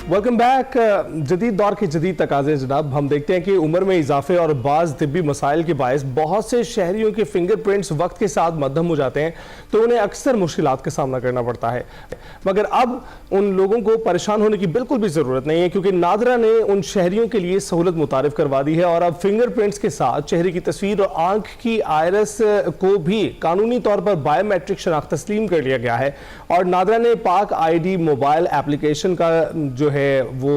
Welcome back. जदीद दौर के जदीद तकाज़े जनाब, हम देखते हैं कि उम्र में इजाफे और बाज़ तिब्बी मसाइल के बायस बहुत से शहरियों के फिंगरप्रिंट्स वक्त के साथ मध्यम हो जाते हैं, तो उन्हें अक्सर मुश्किलात का सामना करना पड़ता है। मगर अब उन लोगों को परेशान होने की बिल्कुल भी ज़रूरत नहीं है, क्योंकि नादरा ने उन शहरियों के लिए सहूलत मुतारिफ करवा दी है और अब फिंगरप्रिंट्स के साथ चेहरे की तस्वीर और आंख की आयरस को भी कानूनी तौर पर बायोमेट्रिक शनाख्त तस्लीम कर लिया गया है। और नादरा ने पाक ID मोबाइल एप्लीकेशन का जो है वो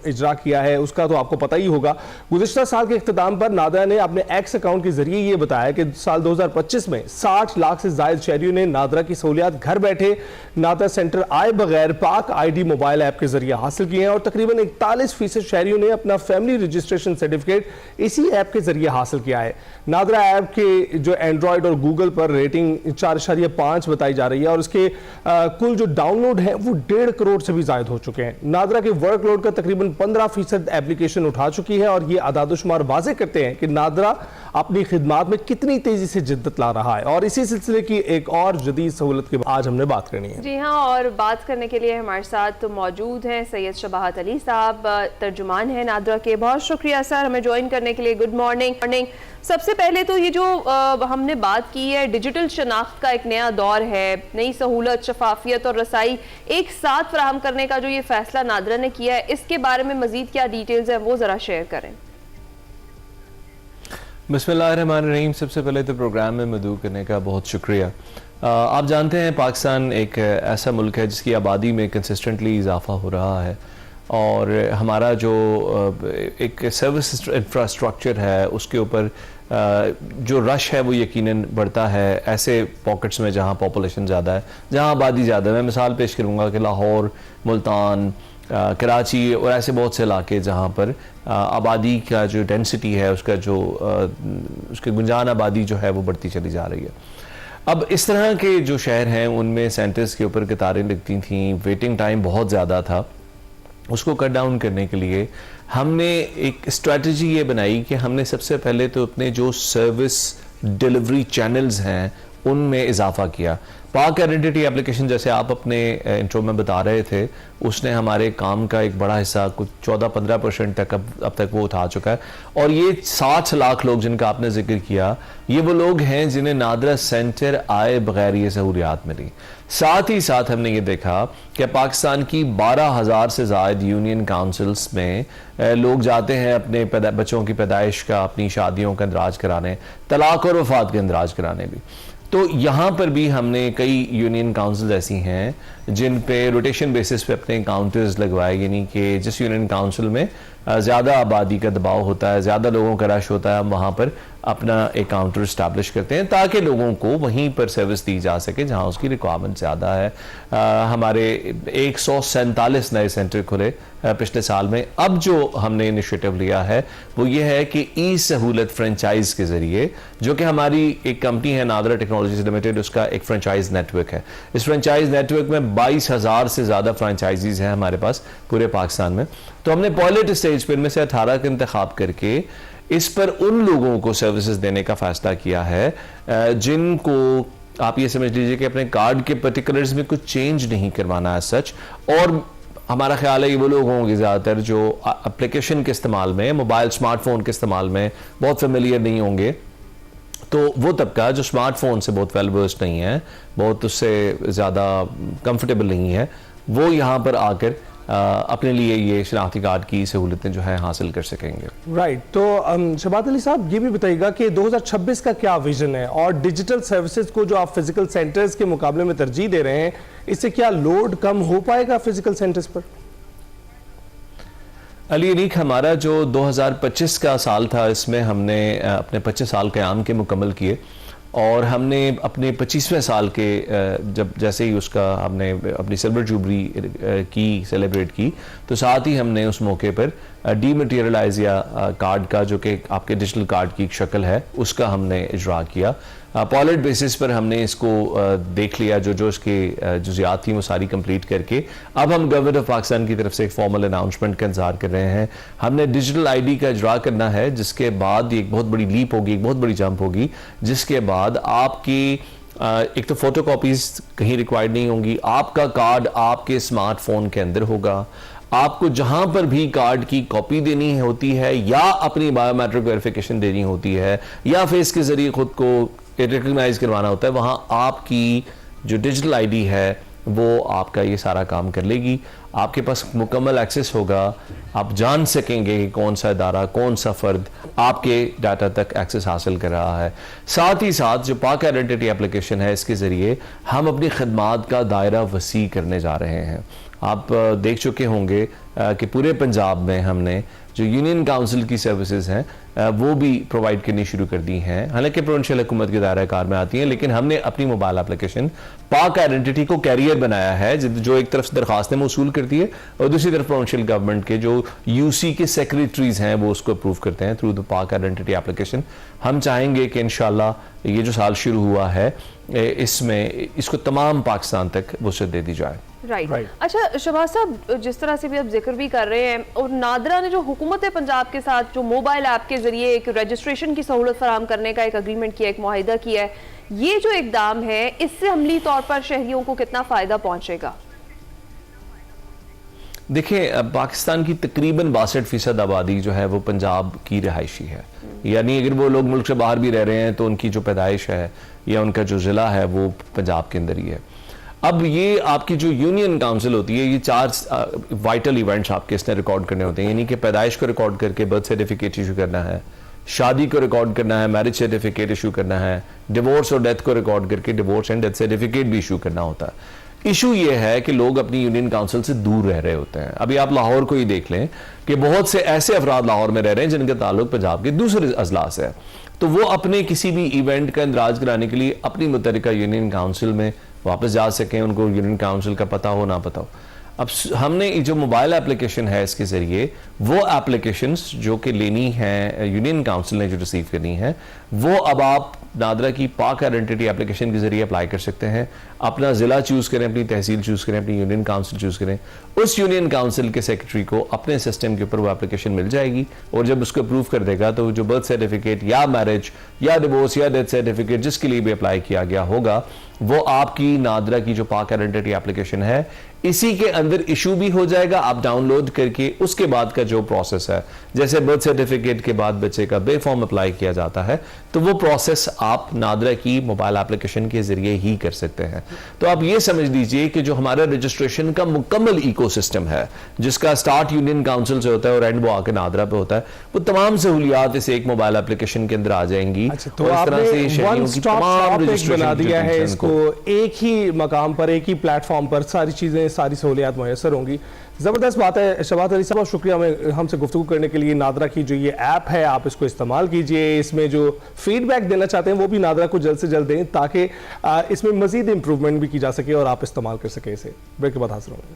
इजरा किया है, उसका तो आपको पता ही होगा। गुज़िश्ता साल के इख्तिताम पर नादरा ने अपने एक्स अकाउंट के जरिए ये बताया कि साल 2025 में 60 लाख से ज्यादा शहरियों ने नादरा की सहूलियात घर बैठे नादरा सेंटर आए बगैर पाक ID मोबाइल ऐप के जरिए हासिल किए हैं और तकरीबन 41% शहरियों ने अपना फैमिली रजिस्ट्रेशन सर्टिफिकेट इसी ऐप के जरिए हासिल किया है। नादरा ऐप के जो एंड्रॉयड और गूगल पर रेटिंग 4.5 बताई जा रही है और उसके कुल जो डाउनलोड है वो 1.5 करोड़ से भी ज्यादा हो चुके हैं। नादरा के वर्कलोड का तकरीबन 15% एप्लीकेशन उठा चुकी है और ये आदादुशुमार वाज़े करते हैं कि नादरा अपनी खिदमात में कितनी तेजी से जिद्दत ला रहा है। और इसी सिलसिले की एक और जदीद सहूलत की आज हमने बात करनी है। जी हाँ, और बात करने के लिए हमारे साथ मौजूद हैं सैयद शबाहत अली साहब, तर्जुमान है नादरा के। बहुत शुक्रिया सर हमें ज्वाइन करने के लिए। Good morning. सबसे पहले तो ये जो हमने बात की है, डिजिटल शनाख्त का एक नया दौर है, नई सहूलत, शफाफियत और रसाई एक साथ फराहम करने का जो ये फैसला नादरा ने किया है, इसके बारे में मजीद क्या डिटेल्स हैं वो ज़रा शेयर करें। बिस्मिल्लाहिर्रहमानिर्रहीम। सबसे पहले तो प्रोग्राम में मदऊ करने का बहुत शुक्रिया। आप जानते हैं पाकिस्तान एक ऐसा मुल्क है जिसकी आबादी में कंसिस्टेंटली इजाफा हो रहा है और हमारा जो एक सर्विस इंफ्रास्ट्रक्चर है उसके ऊपर जो रश है वो यकीनन बढ़ता है ऐसे पॉकेट्स में जहाँ पॉपुलेशन ज़्यादा है, जहाँ आबादी ज़्यादा है। मैं मिसाल पेश करूँगा कि लाहौर, मुल्तान, कराची और ऐसे बहुत से इलाके जहाँ पर आबादी का जो डेंसिटी है उसका जो उसके गुंजान आबादी जो है वो बढ़ती चली जा रही है। अब इस तरह के जो शहर हैं उनमें सेंटर्स के ऊपर कतारें लगती थीं, वेटिंग टाइम बहुत ज़्यादा था। उसको कट डाउन करने के लिए हमने एक स्ट्रेटजी ये बनाई कि हमने सबसे पहले तो अपने जो सर्विस डिलीवरी चैनल्स हैं उनमें इजाफा किया। पाक आइडेंटिटी एप्लीकेशन जैसे आप अपने इंट्रो में बता रहे थे, उसने हमारे काम का एक बड़ा हिस्सा कुछ 14-15% तक अब तक वो उठा चुका है। और ये 60 लाख लोग जिनका आपने जिक्र किया, ये वो लोग हैं जिन्हें नादरा सेंटर आए बगैर ये सहूलियात मिली। साथ ही साथ हमने ये देखा कि पाकिस्तान की 12,000 से ज़ायद यूनियन काउंसिल्स में लोग जाते हैं अपने बच्चों की पैदाइश का, अपनी शादियों का इंदराज कराने, तलाक और वफात का इंदराज कराने भी। तो यहाँ पर भी हमने कई यूनियन काउंसिल्स ऐसी हैं जिन पे रोटेशन बेसिस पे अपने काउंटर्स लगवाए, यानी कि जिस यूनियन काउंसिल में ज़्यादा आबादी का दबाव होता है, ज़्यादा लोगों का रश होता है, हम वहाँ पर अपना एक काउंटर इस्टेब्लिश करते हैं ताकि लोगों को वहीं पर सर्विस दी जा सके जहाँ उसकी रिक्वायरमेंट ज़्यादा है। हमारे 147 नए सेंटर खुले पिछले साल में। अब जो हमने इनिशिएटिव लिया है वो ये है कि ई सहूलत फ्रेंचाइज के ज़रिए, जो कि हमारी एक कंपनी है नादरा टेक्नोलॉजीज लिमिटेड, उसका एक फ्रेंचाइज नेटवर्क है। इस फ्रेंचाइज नेटवर्क में 22,000 से ज़्यादा फ्रेंचाइजीज हैं हमारे पास पूरे पाकिस्तान में। तो हमने पॉयलेट स्टेज पर इनमें से 18 का इंतखाब करके इस पर उन लोगों को सर्विसेज देने का फैसला किया है जिनको आप ये समझ लीजिए कि अपने कार्ड के पर्टिकुलर्स में कुछ चेंज नहीं करवाना है सच। और हमारा ख्याल है कि वो लोग होंगे ज़्यादातर जो एप्लीकेशन के इस्तेमाल में, मोबाइल स्मार्टफोन के इस्तेमाल में बहुत फेमिलियर नहीं होंगे। तो वो तबका जो स्मार्टफोन से बहुत वेल वर्स्ड नहीं है, बहुत उससे ज़्यादा कंफर्टेबल नहीं है, वो यहाँ पर आकर अपने लिए ये शनाख्ती कार्ड की सहूलतें जो है हासिल कर सकेंगे। राइट। तो शबाहत अली साहब ये भी बताइएगा कि 2026 का क्या विजन है और डिजिटल सर्विसेज को जो आप फिजिकल सेंटर्स के मुकाबले में तरजीह दे रहे हैं, इससे क्या लोड कम हो पाएगा फिजिकल सेंटर्स पर? अली अनीक, हमारा जो 2025 का साल था, इसमें हमने अपने 25 साल क़याम के मुकम्मल किए और हमने अपने 25वें साल के जब जैसे ही उसका हमने अपनी सिल्वर जुबली की सेलिब्रेट की, तो साथ ही हमने उस मौके पर डीमटेरियलाइज या कार्ड का जो कि आपके डिजिटल कार्ड की एक शक्ल है उसका हमने इजरा किया। पॉलिट बेसिस पर हमने इसको देख लिया, जो इसके जुज़ियात थी वो सारी कंप्लीट करके अब हम गवर्नमेंट ऑफ पाकिस्तान की तरफ से एक फॉर्मल अनाउंसमेंट का इंतजार कर रहे हैं। हमने डिजिटल ID का इजरा करना है, जिसके बाद एक बहुत बड़ी लीप होगी, एक बहुत बड़ी जंप होगी, जिसके बाद आपकी एक तो फोटो कॉपीज कहीं रिक्वायर्ड नहीं होंगी, आपका कार्ड आपके स्मार्टफोन के अंदर होगा, आपको जहां पर भी कार्ड की कॉपी देनी होती है या अपनी बायोमेट्रिक वेरिफिकेशन देनी होती है या फेस के जरिए खुद को रिकग्नाइज करवाना होता है, वहां आपकी जो डिजिटल आईडी है वो आपका ये सारा काम कर लेगी। आपके पास मुकम्मल एक्सेस होगा, आप जान सकेंगे कि कौन सा इदारा, कौन सा फर्द आपके डाटा तक एक्सेस हासिल कर रहा है। साथ ही साथ जो पाक आइडेंटिटी एप्लीकेशन है, इसके ज़रिए हम अपनी खदमात का दायरा वसी करने जा रहे हैं। आप देख चुके होंगे कि पूरे पंजाब में हमने जो यूनियन काउंसिल की सर्विसेज हैं वो भी प्रोवाइड करनी शुरू कर दी हैं। हालांकि प्रोविंशियल हुकूमत के दायरा कार में आती हैं, लेकिन हमने अपनी मोबाइल एप्लीकेशन पाक आइडेंटिटी को कैरियर बनाया है, जो एक तरफ दरखास्तें मौसूल करती है और दूसरी तरफ प्रोविंशियल गवर्नमेंट के जो यूसी के सेक्रेटरीज हैं वो उसको अप्रूव करते हैं थ्रू द पाक आइडेंटिटी एप्लीकेशन। हम चाहेंगे कि इंशाल्लाह ये जो साल शुरू हुआ है इसमें इसको तमाम पाकिस्तान तक वसअत दे दी जाए। राइट। अच्छा शहबाज साहब, जिस तरह से भी आप जिक्र भी कर रहे हैं, और नादरा ने जो हुकूमत पंजाब के साथ जो मोबाइल ऐप के जरिए एक रजिस्ट्रेशन की सहूलत फराहम करने का एक अग्रीमेंट किया, एक मुआहिदा किया है, ये जो इकदाम है इससे अमली तौर पर शहरियों को कितना फायदा पहुंचेगा? देखिए, पाकिस्तान की तकरीबन 62% आबादी जो है वो पंजाब की रिहायशी है, यानी अगर वो लोग मुल्क से बाहर भी रह रहे हैं तो उनकी जो पैदाइश है या उनका जो ज़िला है वो पंजाब के अंदर ही है। अब ये आपकी जो यूनियन काउंसिल होती है, ये 4 वाइटल इवेंट्स आपके इसने रिकॉर्ड करने होते हैं, यानी कि पैदाइश को रिकॉर्ड करके बर्थ सर्टिफिकेट इशू करना है, शादी को रिकॉर्ड करना है, मैरिज सर्टिफिकेट इशू करना है, डिवोर्स और डेथ को रिकॉर्ड करके डिवोर्स एंड डेथ सर्टिफिकेट भी इशू करना होता है। इशू ये है कि लोग अपनी यूनियन काउंसिल से दूर रह रहे होते हैं। अभी आप लाहौर को ही देख लें कि बहुत से ऐसे अफराद लाहौर में रह रहे हैं जिनका ताल्लुक पंजाब के दूसरे अजला से है, तो वो अपने किसी भी इवेंट का इंदराज कराने के लिए अपनी मुतल्लिका यूनियन काउंसिल में वापस जा सकें, उनको यूनियन काउंसिल का पता हो ना पता हो। अब हमने जो मोबाइल एप्लीकेशन है इसके ज़रिए वो एप्लीकेशंस जो कि लेनी है यूनियन काउंसिल ने जो रिसीव करनी है, वो अब आप नादरा की पाक आइडेंटिटी एप्लीकेशन के जरिए अप्लाई कर सकते हैं। अपना ज़िला चूज़ करें, अपनी तहसील चूज़ करें, अपनी यूनियन काउंसिल चूज़ करें, उस यूनियन काउंसिल के सेक्रेटरी को अपने सिस्टम के ऊपर वो एप्लीकेशन मिल जाएगी और जब उसको अप्रूव कर देगा तो जो बर्थ सर्टिफिकेट या मैरिज या डिवोर्स या डेथ सर्टिफिकेट जिसके लिए भी अप्लाई किया गया होगा वो आपकी नादरा की जो पाक आइडेंटिटी एप्लीकेशन है इसी के अंदर इशू भी हो जाएगा। आप डाउनलोड करके उसके बाद का जो प्रोसेस है, जैसे बर्थ सर्टिफिकेट के बाद बच्चे का बे फॉर्म अप्लाई किया जाता है, तो वो प्रोसेस आप नादरा की मोबाइल एप्लीकेशन के जरिए ही कर सकते हैं। तो आप ये समझ लीजिए कि जो हमारा रजिस्ट्रेशन का मुकम्मल इकोसिस्टम है, जिसका स्टार्ट यूनियन काउंसिल से होता है और एंड वो आके नादरा पे होता है, वो तमाम सहूलियात इस एक मोबाइल एप्लीकेशन के अंदर आ जाएंगी। तो आपने वन स्टॉप शॉप एक बना दिया है, इसको एक ही मकाम पर, एक ही प्लेटफॉर्म पर सारी चीजें, सारी सहूलियात मुयसर होंगी। ज़बरदस्त बात है शहबाज अली साहब, और शुक्रिया हमसे गुफ्तगू करने के लिए। नादरा की जो ये ऐप है आप इसको इस्तेमाल कीजिए, इसमें जो फीडबैक देना चाहते हैं वो भी नादरा को जल्द से जल्द दें ताकि इसमें मजीद इंप्रूवमेंट भी की जा सके और आप इस्तेमाल कर सकें इसे। ब्रेक के बाद हाजिर होंगे।